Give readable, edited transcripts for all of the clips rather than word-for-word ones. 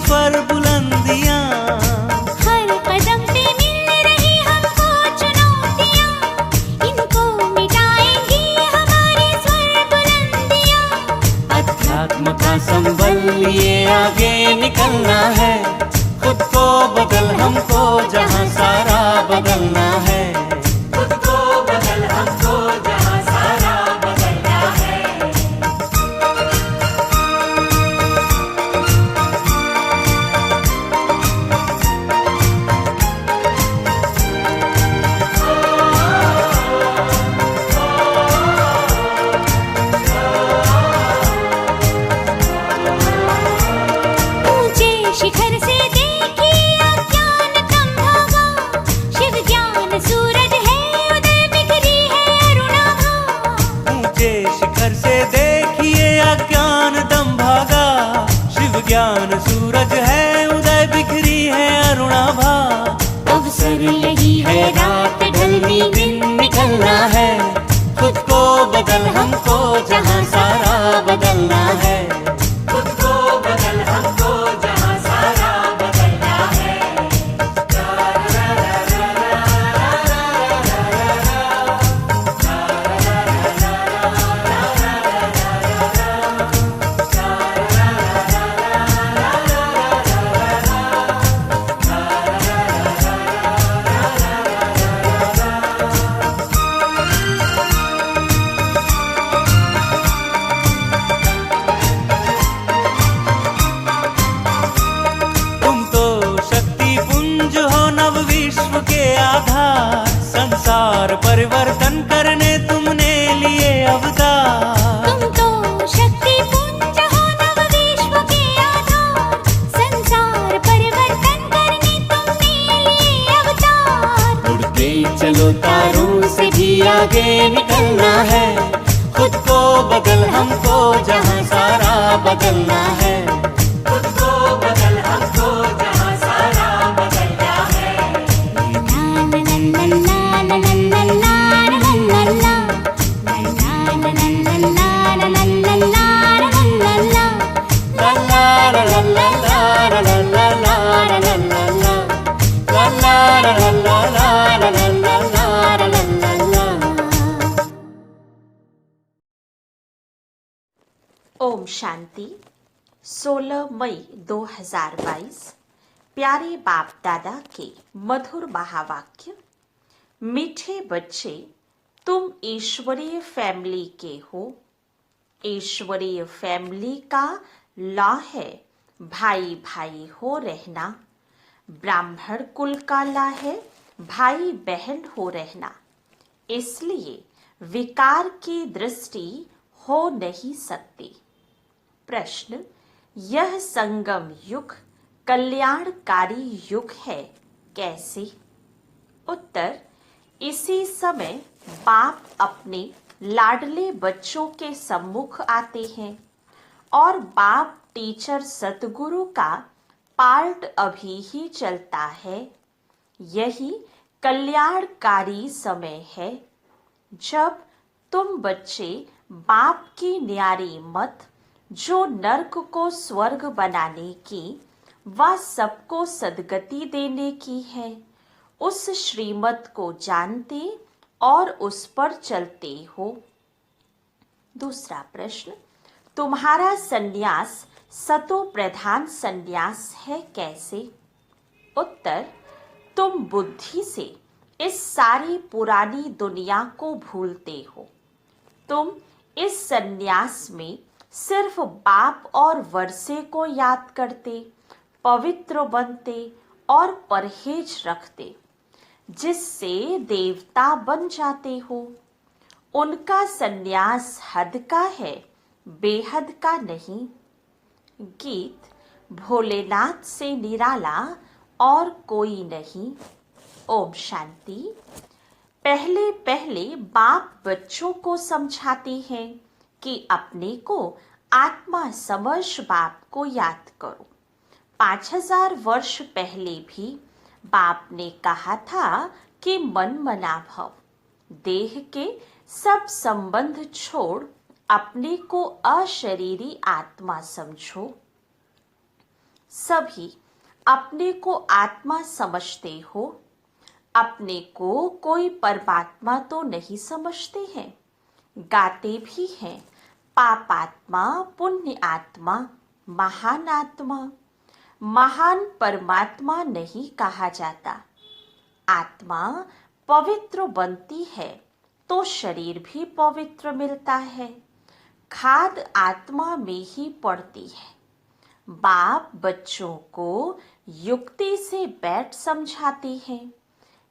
स्वर बुलंदियां, हर कदम पे मिल रही हमको चुनौतियां, इनको मिटाएंगी हमारी स्वर बुलंदियां। अध्यात्म का संबल लिए आगे निकलना है, खुद को बदल हमको जहां सारा बदलना है। खुद को बदल हमको जहां सारा बदलना है। ऊंचे शिखर से देखिए अज्ञान कम होगा, शिव ज्ञान सूरज है उदय बिखरी है अरुणाभा। ऊंचे शिखर से देखिए अज्ञान दम भागा, शिव ज्ञान सूरज है उदय बिखरी है अरुणाभा। अवसर यही है रात ढलनी दिन निकलना है, खुद को बदल हमको जहां सारा बदलना है। खुद को बदल हमको जहां सारा बदलना है। तुम तो शक्ति पुंज हो नव विश्व के आधार, संसार परिवर्तन करने तुमने लिए अवतार। तुम तो शक्ति पुंज हो नव विश्व के आधार, संसार परिवर्तन करने तुमने लिए अवतार। उड़ते चलो तारों से भी आगे निकलना है, खुद को बदल हमको जहां सारा बदलना है। खुद को बदल हमको जहां सारा बदलना है। ला ला ला ला ला ला ला ला ला ला ला ला ला। ला ला ला ला ला ला ला ला ला ला ला ला ला। ओम शांति। 16 मई 2022। प्यारे बाप दादा के मधुर महावाक्य। मीठे बच्चे, तुम ईश्वरीय फैमिली के हो। ईश्वरीय फैमिली का लॉ है भाई भाई हो रहना। ब्राह्मण कुल का लॉ है भाई बहन हो रहना। इसलिए विकार की दृष्टि हो नहीं सकती। प्रश्न, यह संगम युग कल्याणकारी युग है, कैसे? उत्तर, इसी समय बाप अपने लाडले बच्चों के सम्मुख आते हैं और बाप टीचर सतगुरु का पार्ट अभी ही चलता है। यही कल्याणकारी समय है जब तुम बच्चे बाप की न्यारी मत, जो नर्क को स्वर्ग बनाने की व सबको सदगति देने की है, उस श्रीमत को जानते और उस पर चलते हो। दूसरा प्रश्न, तुम्हारा संन्यास सतो प्रधान संन्यास है, कैसे? उत्तर, तुम बुद्धि से इस सारी पुरानी दुनिया को भूलते हो। तुम इस संन्यास में सिर्फ बाप और वर्षे को याद करते, पवित्र बनते और परहेज रखते, जिससे देवता बन जाते हो। उनका संन्यास हद का है, बेहद का नहीं। गीत, भोलेनाथ से निराला और कोई नहीं। ओम शांति। पहले पहले बाप बच्चों को समझाते हैं कि अपने को आत्मा समझ बाप को याद करो। 5000 वर्ष पहले भी बाप ने कहा था कि मन मना भव, देह के सब संबंध छोड़ अपने को अशरीरी आत्मा समझो। सभी अपने को आत्मा समझते हो, अपने को कोई परमात्मा तो नहीं समझते हैं। गाते भी हैं पापात्मा, पुण्य आत्मा, महान आत्मा। महान परमात्मा नहीं कहा जाता। आत्मा पवित्र बनती है तो शरीर भी पवित्र मिलता है। खाद आत्मा में ही पड़ती है। बाप बच्चों को युक्ति से बैठ समझाते हैं।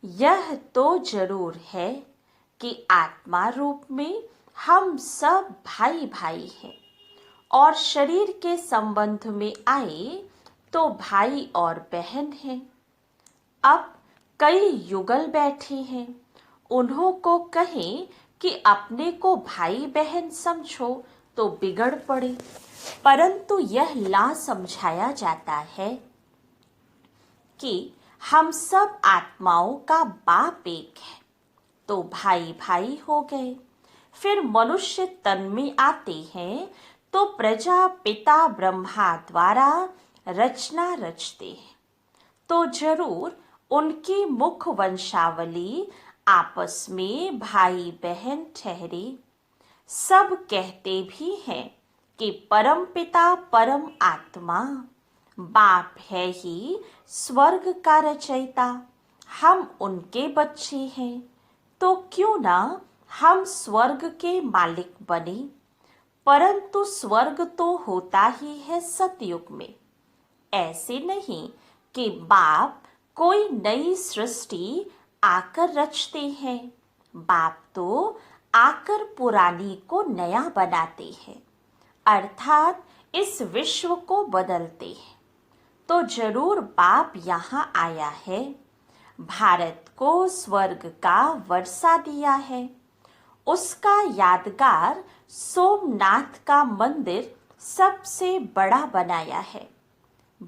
यह तो जरूर है कि आत्मा रूप में हम सब भाई भाई हैं और शरीर के संबंध में आए तो भाई और बहन हैं। अब कई युगल बैठे हैं, उन्हों को कहें कि अपने को भाई बहन समझो तो बिगड़ पड़े, परंतु यह ला समझाया जाता है कि हम सब आत्माओं का बाप एक है, तो भाई भाई हो गए। फिर मनुष्य तन में आते हैं तो प्रजापिता ब्रह्मा द्वारा रचना रचते हैं, तो जरूर उनकी मुख वंशावली आपस में भाई बहन ठहरे। सब कहते भी हैं कि परम पिता परम आत्मा बाप है ही स्वर्ग का रचयिता, हम उनके बच्चे हैं, तो क्यों ना हम स्वर्ग के मालिक बने। परंतु स्वर्ग तो होता ही है सतयुग में, ऐसे नहीं कि बाप कोई नई सृष्टि आकर रचते हैं। बाप तो आकर पुरानी को नया बनाते हैं, अर्थात इस विश्व को बदलते हैं। तो जरूर बाप यहाँ आया है, भारत को स्वर्ग का वर्षा दिया है। उसका यादगार सोमनाथ का मंदिर सबसे बड़ा बनाया है।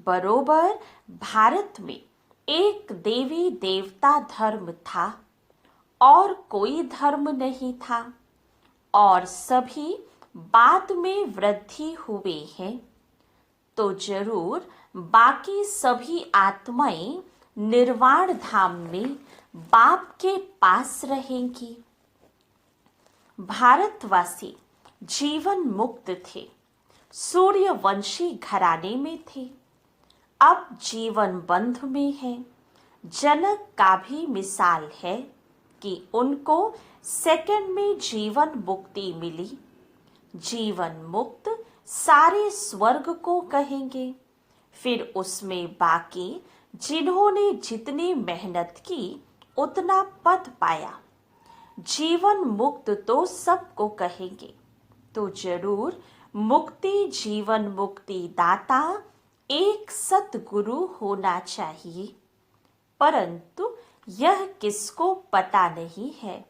बरोबर भारत में एक देवी देवता धर्म था और कोई धर्म नहीं था, और सभी बाद में वृद्धि हुए हैं। तो जरूर बाकी सभी आत्माएं निर्वाण धाम में बाप के पास रहेंगी। भारतवासी जीवन मुक्त थे, सूर्यवंशी घराने में थे, अब जीवन बंध में है। जनक का भी मिसाल है कि उनको सेकंड में जीवन मुक्ति मिली। जीवन मुक्त सारे स्वर्ग को कहेंगे। फिर उसमें बाकी जिन्होंने जितनी मेहनत की उतना पद पाया। जीवन मुक्त तो सबको कहेंगे, तो जरूर मुक्ति जीवन मुक्ति दाता एक सतगुरु होना चाहिए। परंतु यह किसको पता नहीं है।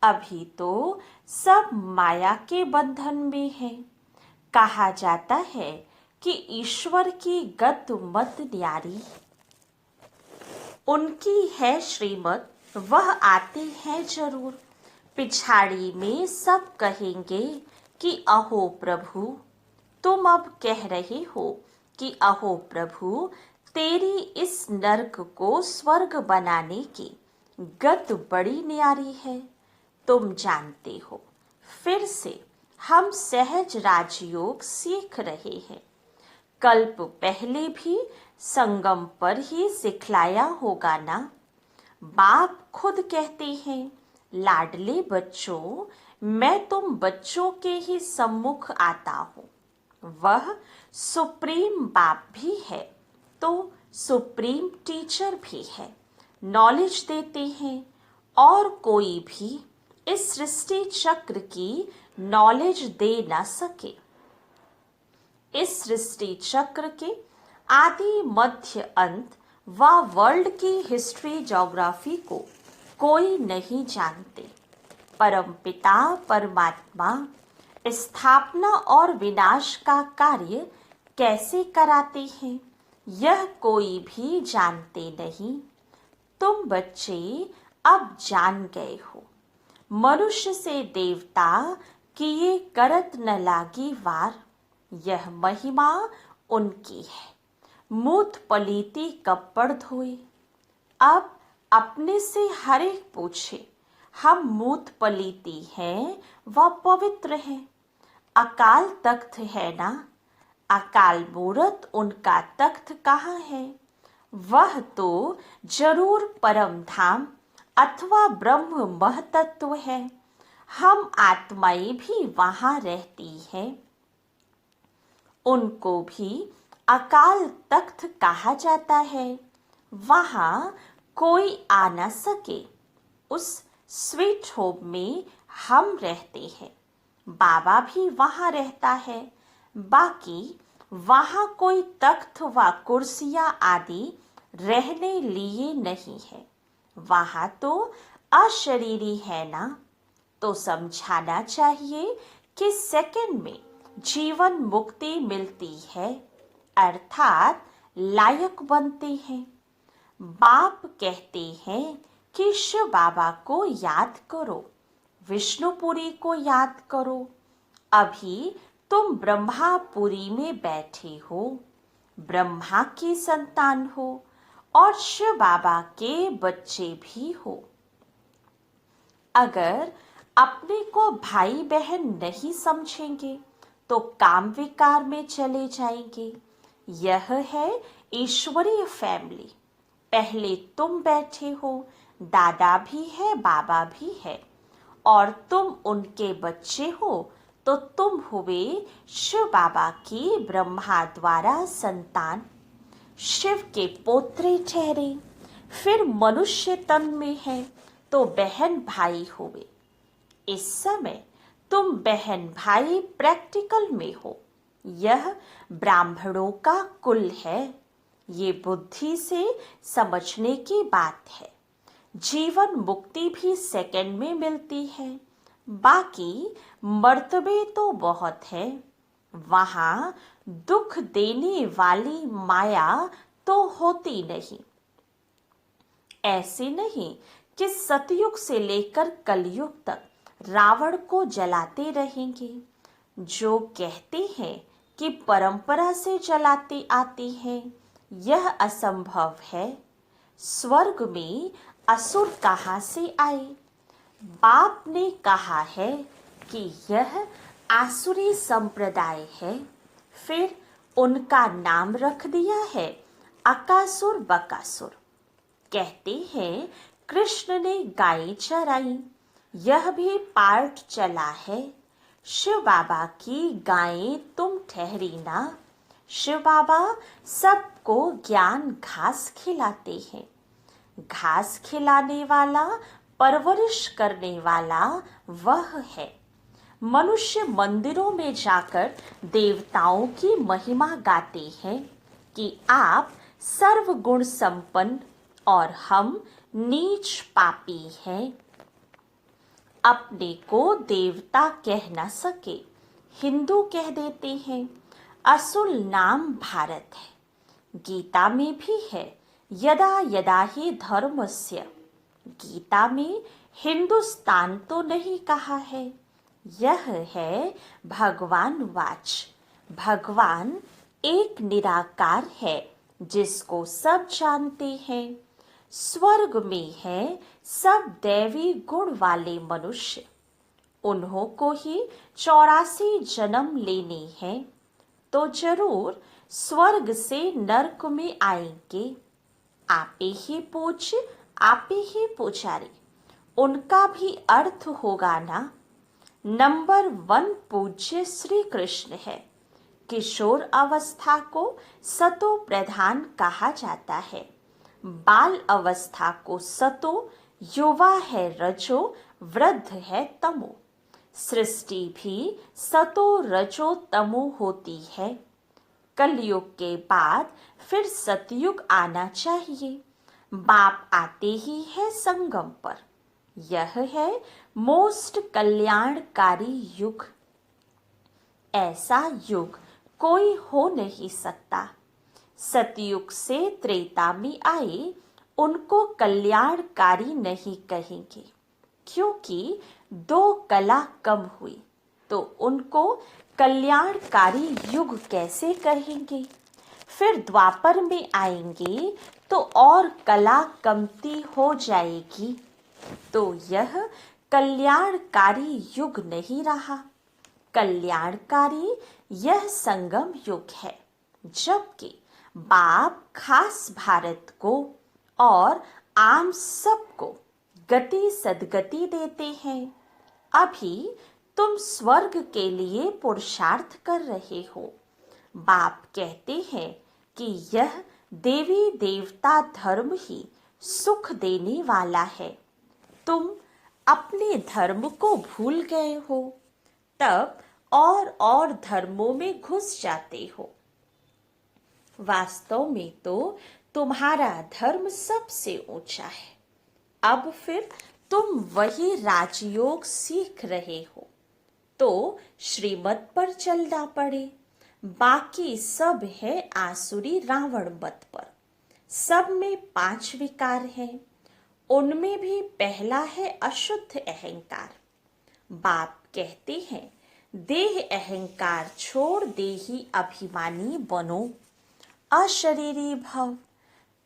अभी तो सब माया के बंधन में है। कहा जाता है कि ईश्वर की गत मत न्यारी, उनकी है श्रीमत, वह आते हैं जरूर। पिछाड़ी में सब कहेंगे कि अहो प्रभु, तुम अब कह रहे हो कि अहो प्रभु, तेरी इस नरक को स्वर्ग बनाने की गत बड़ी न्यारी है। तुम जानते हो, फिर से हम सहज राजयोग सीख रहे हैं। कल्प पहले भी संगम पर ही सिखलाया होगा ना। बाप खुद कहते हैं, लाडले बच्चों, मैं तुम बच्चों के ही सम्मुख आता हूँ। वह सुप्रीम बाप भी है तो सुप्रीम टीचर भी है, नॉलेज देते हैं। और कोई भी इस सृष्टि चक्र की नॉलेज दे ना सके। इस सृष्टि चक्र के आदि मध्य अंत व वर्ल्ड की हिस्ट्री ज्योग्राफी को कोई नहीं जानते। परमपिता परमात्मा स्थापना और विनाश का कार्य कैसे कराते हैं, यह कोई भी जानते नहीं। तुम बच्चे अब जान गए हो। मनुष्य से देवता किए करत न लागी वार, यह महिमा उनकी है। मूत पलीती कपड़ धोए। अब अपने से हर एक पूछे, हम मूत पलीती हैं व पवित्र हैं। अकाल तख्त है ना, अकाल मूरत उनका तख्त कहाँ है? वह तो जरूर परम धाम अथवा ब्रह्म महतत्व है। हम आत्माएं भी वहां रहती हैं। उनको भी अकाल तख्त कहा जाता है। वहां कोई आ न सके। उस स्वीट होम में हम रहते हैं। बाबा भी वहां रहता है। बाकी वहां कोई तख्त व कुर्सियां आदि रहने लिए नहीं है। वहां तो अशरीरी है ना। तो समझाना चाहिए कि सेकंड में जीवन मुक्ति मिलती है, अर्थात लायक बनते हैं। बाप कहते हैं कि शिव बाबा को याद करो, विष्णुपुरी को याद करो। अभी तुम ब्रह्मापुरी में बैठे हो, ब्रह्मा की संतान हो और शिव बाबा के बच्चे भी हो। अगर अपने को भाई बहन नहीं समझेंगे तो काम विकार में चले जाएंगे। यह है ईश्वरीय फैमिली। पहले तुम बैठे हो, दादा भी है, बाबा भी है और तुम उनके बच्चे हो, तो तुम हुए शिव बाबा की ब्रह्मा द्वारा संतान, शिव के पोत्रे ठहरे। फिर मनुष्य तन में है तो बहन भाई हुए। इस समय तुम बहन भाई प्रैक्टिकल में हो। यह ब्राह्मणों का कुल है। ये बुद्धि से समझने की बात है। जीवन मुक्ति भी सेकंड में मिलती है। बाकी मर्तबे तो बहुत है। वहां दुख देने वाली माया तो होती नहीं। ऐसे नहीं कि सतयुग से लेकर कलयुग तक रावण को जलाते रहेंगे। जो कहते हैं कि परंपरा से जलाते आते हैं, यह असंभव है। स्वर्ग में असुर कहाँ से आए? बाप ने कहा है कि यह आसुरी संप्रदाय है। फिर उनका नाम रख दिया है अकासुर बकासुर। कहते हैं कृष्ण ने गायें चराई, यह भी पार्ट चला है। शिव बाबा की गायें तुम ठहरी ना। शिव बाबा सबको ज्ञान घास खिलाते हैं। घास खिलाने वाला, परवरिश करने वाला वह है। मनुष्य मंदिरों में जाकर देवताओं की महिमा गाते हैं कि आप सर्वगुण संपन्न और हम नीच पापी हैं। अपने को देवता कह न सके, हिंदू कह देते हैं। असुल नाम भारत है। गीता में भी है यदा यदा ही धर्मस्य। गीता में हिंदुस्तान तो नहीं कहा है। यह है भगवान वाच। भगवान एक निराकार है जिसको सब जानते हैं। स्वर्ग में है सब दैवी गुण वाले मनुष्य। उन्हों को ही 84 जन्म लेने हैं तो जरूर स्वर्ग से नरक में आएंगे। आपे ही पूज्य, आपे ही पुजारी, उनका भी अर्थ होगा ना। नंबर 1 पूज्य श्री कृष्ण है। किशोर अवस्था को सतो प्रधान कहा जाता है। बाल अवस्था को सतो, युवा है रजो, वृद्ध है तमो। सृष्टि भी सतो रजो तमो होती है। कलयुग के बाद फिर सतयुग आना चाहिए। बाप आते ही है संगम पर। यह है मोस्ट कल्याणकारी युग। ऐसा युग कोई हो नहीं सकता। सतयुग से त्रेता में आए उनको कल्याणकारी नहीं कहेंगे, क्योंकि 2 कला कम हुई तो उनको कल्याणकारी युग कैसे कहेंगे। फिर द्वापर में आएंगे तो और कला कमती हो जाएगी। तो यह कल्याणकारी युग नहीं रहा। कल्याणकारी यह संगम युग है, जबकि बाप खास भारत को और आम सबको गति सदगति देते हैं। अभी तुम स्वर्ग के लिए पुरुषार्थ कर रहे हो। बाप कहते हैं कि यह देवी देवता धर्म ही सुख देने वाला है। तुम अपने धर्म को भूल गए हो, तब और धर्मों में घुस जाते हो। वास्तव में तो तुम्हारा धर्म सबसे ऊंचा है। अब फिर तुम वही राजयोग सीख रहे हो, तो श्रीमत पर चलना पड़े। बाकी सब है आसुरी रावण मत पर। सब में 5 विकार हैं। उनमें भी पहला है अशुद्ध अहंकार। बाप कहते हैं देह अहंकार छोड़ देही अभिमानी बनो, अशरीरी भव।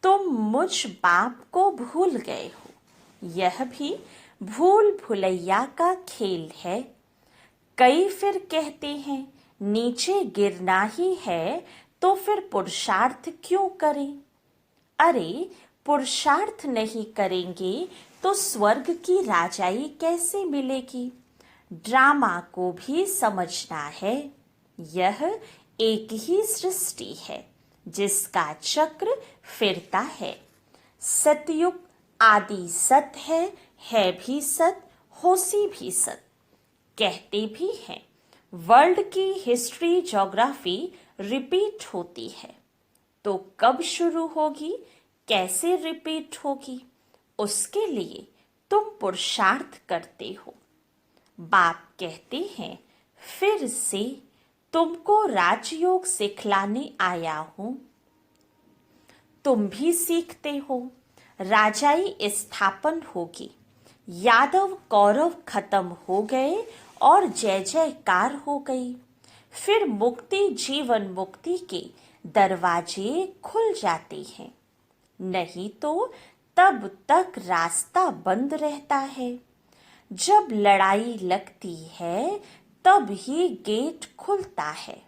तुम मुझ बाप को भूल गए हो। यह भी भूल भुलैया का खेल है। कई फिर कहते हैं नीचे गिरना ही है, तो फिर पुरुषार्थ क्यों करें? अरे पुरुषार्थ नहीं करेंगे तो स्वर्ग की राजाई कैसे मिलेगी? ड्रामा को भी समझना है। यह एक ही सृष्टि है जिसका चक्र फिरता है। सतयुग आदि सत है भी सत, होसी भी सत। कहते भी हैं वर्ल्ड की हिस्ट्री ज्योग्राफी रिपीट होती है। तो कब शुरू होगी, कैसे रिपीट होगी, उसके लिए तुम पुरुषार्थ करते हो। बाप कहते हैं फिर से तुमको राजयोग सिखलाने आया हूं। तुम भी सीखते हो। राजाई स्थापन होगी। यादव कौरव खत्म हो गए और जय जयकार हो गई। फिर मुक्ति जीवन मुक्ति के दरवाजे खुल जाते हैं। नहीं तो तब तक रास्ता बंद रहता है। जब लड़ाई लगती है तब ही गेट खुलता है।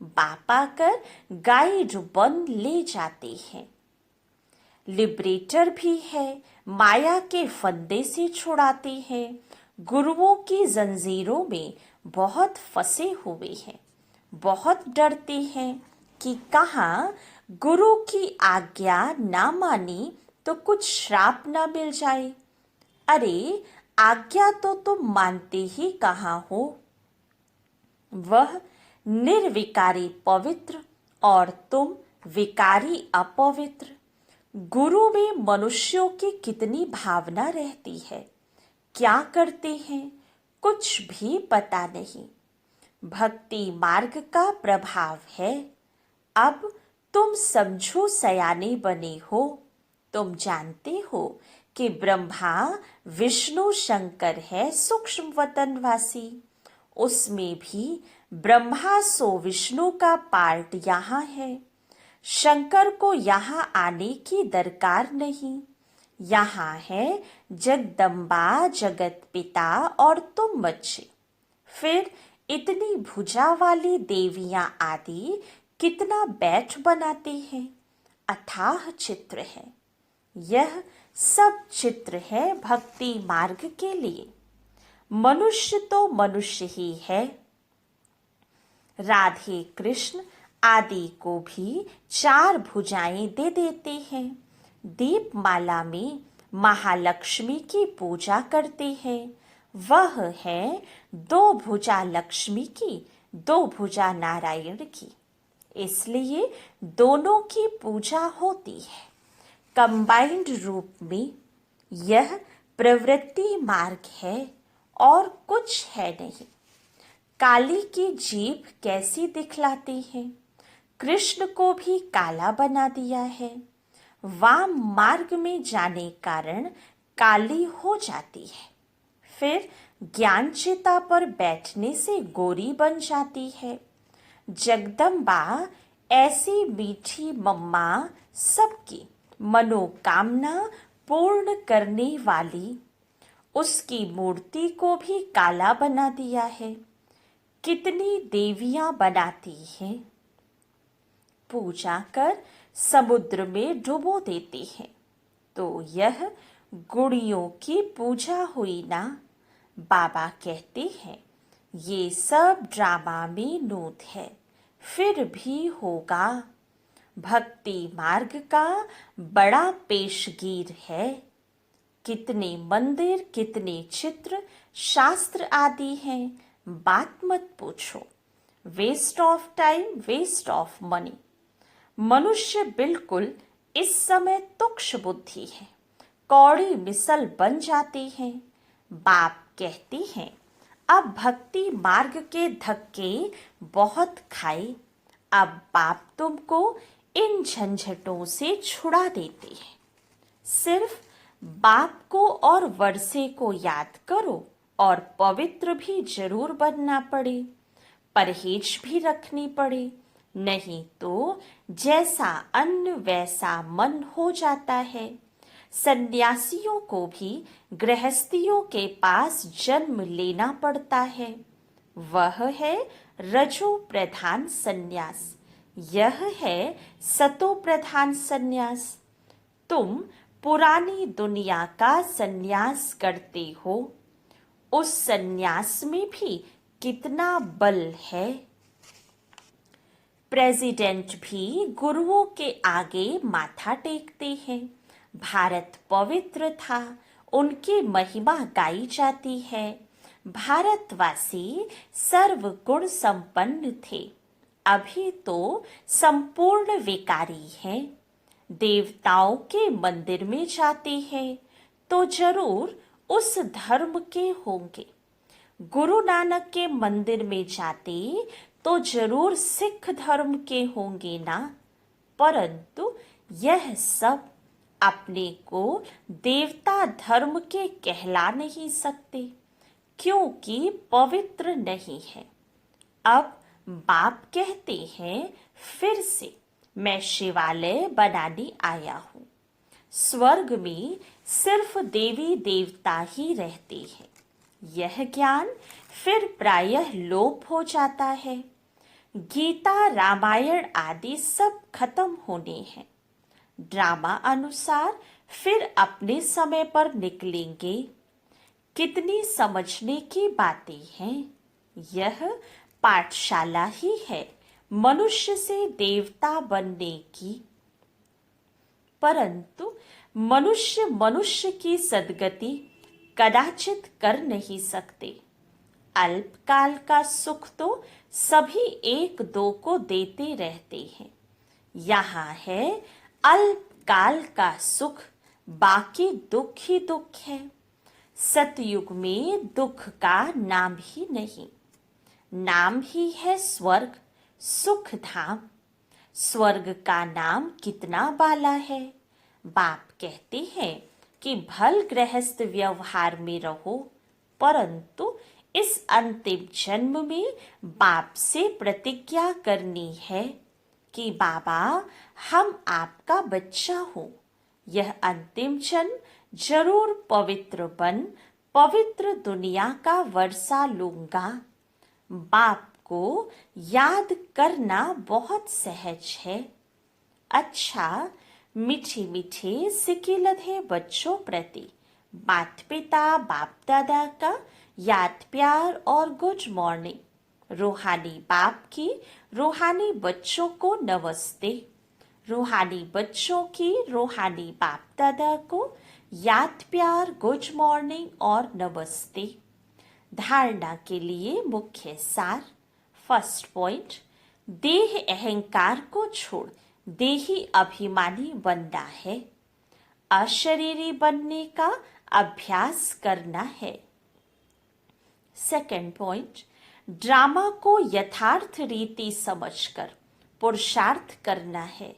बापा कर गाइड बन ले जाते हैं। लिबरेटर भी है, माया के फंदे से छुड़ाते हैं। गुरुओं की जंजीरों में बहुत फंसे हुए हैं। बहुत डरते हैं कि कहाँ गुरु की आज्ञा ना मानी तो कुछ श्राप ना मिल जाए। अरे आज्ञा तो तुम मानते ही कहाँ हो। वह निर्विकारी पवित्र और तुम विकारी अपवित्र। गुरु में मनुष्यों की कितनी भावना रहती है, क्या करते हैं कुछ भी पता नहीं। भक्ति मार्ग का प्रभाव है। अब तुम समझो सयाने बने हो। तुम जानते हो कि ब्रह्मा विष्णु शंकर है सूक्ष्म वतनवासी। उसमें भी ब्रह्मा सो विष्णु का पार्ट यहाँ है। शंकर को यहाँ आने की दरकार नहीं। यहाँ है जगदम्बा जगत पिता और तुम बच्चे। फिर इतनी भुजा वाली देवियां आदि कितना बैठ बनाते हैं। अथाह चित्र है। यह सब चित्र है भक्ति मार्ग के लिए। मनुष्य तो मनुष्य ही है। राधे कृष्ण आदि को भी 4 भुजाएं दे देते हैं। दीपमाला में महालक्ष्मी की पूजा करते हैं। वह है 2 भुजा लक्ष्मी की, 2 भुजा नारायण की। इसलिए दोनों की पूजा होती है कंबाइंड रूप में। यह प्रवृत्ति मार्ग है और कुछ है नहीं। काली की जीभ कैसी दिखलाती है। कृष्ण को भी काला बना दिया है। वाम मार्ग में जाने कारण काली हो जाती है। फिर ज्ञान चिता पर बैठने से गोरी बन जाती है। जगदम्बा ऐसी मीठी मम्मा सबकी मनोकामना पूर्ण करने वाली, उसकी मूर्ति को भी काला बना दिया है। कितनी देवियां बनाती हैं, पूजा कर समुद्र में डुबो देती हैं। तो यह गुड़ियों की पूजा हुई ना। बाबा कहते हैं ये सब ड्रामा में नूत है, फिर भी होगा। भक्ति मार्ग का बड़ा पेशगीर है। कितने मंदिर, कितने चित्र, शास्त्र आदि हैं, बात मत पूछो। Waste of time, waste of money. मनुष्य बिल्कुल इस समय तुक्ष बुद्धि है, कौड़ी मिसल बन जाते हैं। बाप कहते हैं अब भक्ति मार्ग के धक्के बहुत खाए, अब बाप तुमको इन झंझटों से छुड़ा देते हैं। सिर्फ बाप को और वर्षे को याद करो और पवित्र भी जरूर बनना पड़े, परहेज भी रखनी पड़े, नहीं तो जैसा अन्न वैसा मन हो जाता है। सन्यासियों को भी गृहस्थियों के पास जन्म लेना पड़ता है, वह है रजो प्रधान सन्यास, यह है सतो प्रधान सन्यास। तुम पुरानी दुनिया का सन्यास करते हो, उस सन्यास में भी कितना बल है। प्रेसिडेंट भी गुरुओं के आगे माथा टेकते हैं। भारत पवित्र था, उनकी महिमा गाई जाती है। भारतवासी सर्व गुण संपन्न थे, अभी तो संपूर्ण विकारी हैं। देवताओं के मंदिर में जाते हैं तो जरूर उस धर्म के होंगे। गुरु नानक के मंदिर में जाते तो जरूर सिख धर्म के होंगे ना। परंतु यह सब अपने को देवता धर्म के कहला नहीं सकते, क्योंकि पवित्र नहीं है। अब बाप कहते हैं फिर से मैं शिवालय बनाने आया हूँ। स्वर्ग में सिर्फ देवी देवता ही रहते हैं। यह ज्ञान फिर प्रायः लोप हो जाता है। गीता, रामायण आदि सब खत्म होने हैं। ड्रामा अनुसार फिर अपने समय पर निकलेंगे। कितनी समझने की बातें हैं। यह पाठशाला ही है मनुष्य से देवता बनने की। परंतु मनुष्य मनुष्य की सद्गति कदाचित कर नहीं सकते। अल्पकाल का सुख तो सभी एक दो को देते रहते हैं। यहाँ है अल्पकाल का सुख, बाकी दुख ही दुख है। सतयुग में दुख का नाम ही नहीं, नाम ही है स्वर्ग, सुख धाम। स्वर्ग का नाम कितना बाला है। बाप कहते हैं कि भल गृहस्थ व्यवहार में रहो, परंतु इस अंतिम जन्म में बाप से प्रतिज्ञा करनी है कि बाबा हम आपका बच्चा हो। यह अंतिम जन्म जरूर पवित्र बन पवित्र दुनिया का वर्षा लूंगा। बाप को याद करना बहुत सहज है। अच्छा, मीठे मीठे सिकिलधे बच्चों प्रति माता पिता बाप दादा का याद प्यार और गुड मॉर्निंग। रूहानी बाप की रूहानी बच्चों को नमस्ते। रूहानी बच्चों की रूहानी बाप दादा को याद प्यार, गुड मॉर्निंग और नमस्ते। धारणा के लिए मुख्य सार। फर्स्ट पॉइंट, देह अहंकार को छोड़ देही अभिमानी बनना है। अशरीरी बनने का अभ्यास करना है। सेकंड पॉइंट, ड्रामा को यथार्थ रीति समझकर पुरुषार्थ करना है।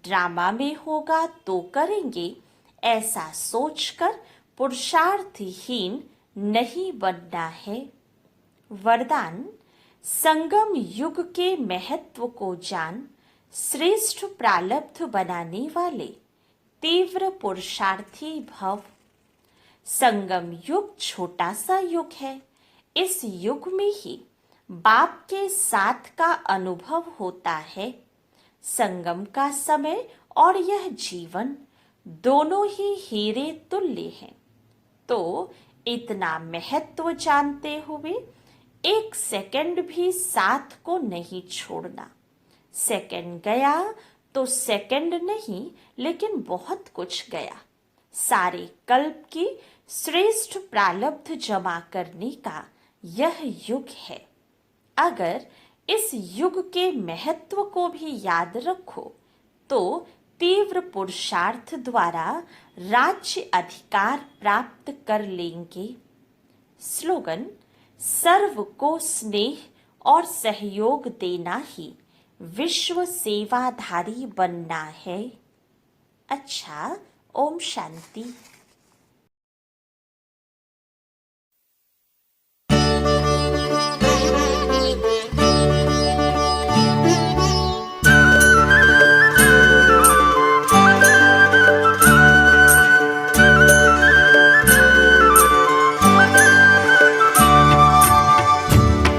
ड्रामा में होगा तो करेंगे ऐसा सोचकर पुरुषार्थहीन नहीं बनना है। वरदान, संगम युग के महत्व को जान, श्रेष्ठ प्रारब्ध बनाने वाले तीव्र पुरुषार्थी भव। संगम युग छोटा सा युग है। इस युग में ही बाप के साथ का अनुभव होता है। संगम का समय और यह जीवन दोनों ही हीरे तुल्य हैं। तो इतना महत्व जानते हुए एक सेकंड भी साथ को नहीं छोड़ना। सेकंड गया तो सेकंड नहीं, लेकिन बहुत कुछ गया। सारे कल्प की श्रेष्ठ प्रारब्ध जमा करने का यह युग है। अगर इस युग के महत्व को भी याद रखो तो तीव्र पुरुषार्थ द्वारा राज्य अधिकार प्राप्त कर लेंगे। स्लोगन: सर्व को स्नेह और सहयोग देना ही विश्व सेवाधारी बनना है। अच्छा, ओम शांति।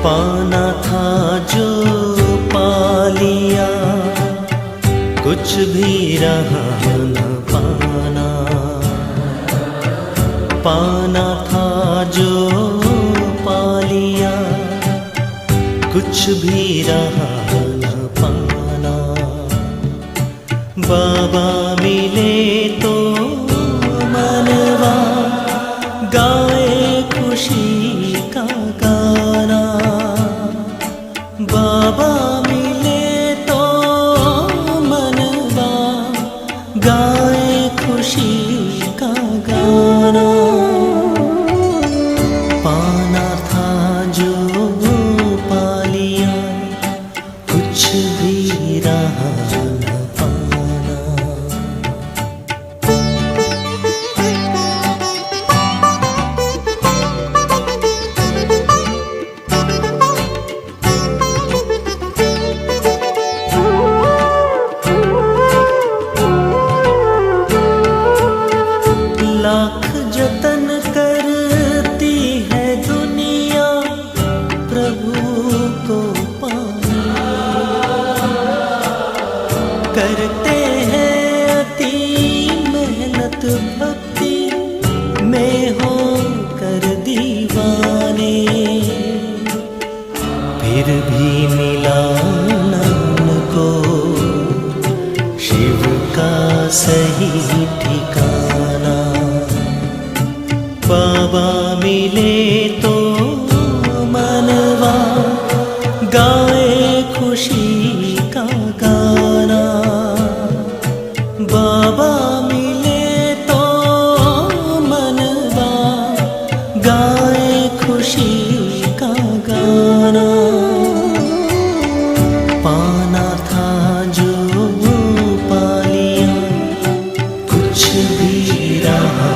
पाना था जो पा लिया, कुछ भी रहा न पाना। पाना था जो पा लिया, कुछ भी रहा न पाना। बाबा मिले तो मनवा गाए खुशी का गाना। बाबा मिले तो मनवा गाए खुशी का गाना। पाना था जो पा लिया, कुछ भी रहा न पाना। लाख जतन करती है दुनिया प्रभु को पाने। करते हैं अति मेहनत भक्ति में हो कर दीवाने। फिर भी मिला न उनको शिव का सही ठिकाना। बाबा मिले तो मनवा गाए खुशी का गाना। बाबा मिले तो मनवा गाए खुशी का गाना। पाना था जो पा लिया, कुछ भी रहा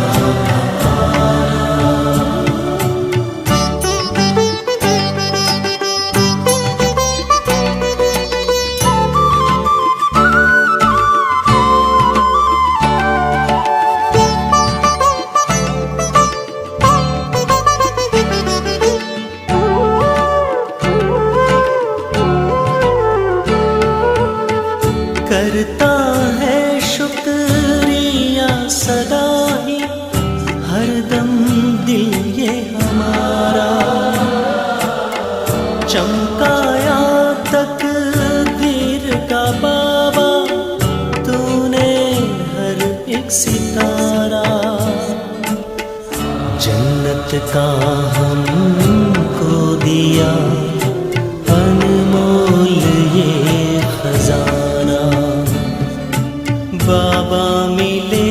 करता है शुक्रिया सदा ही हरदम दिल ये हमारा। चमकाया तकदीर का बाबा तूने हर एक सितारा। जन्नत का हमको दिया अनमोल ये खजाना। बाबा मिले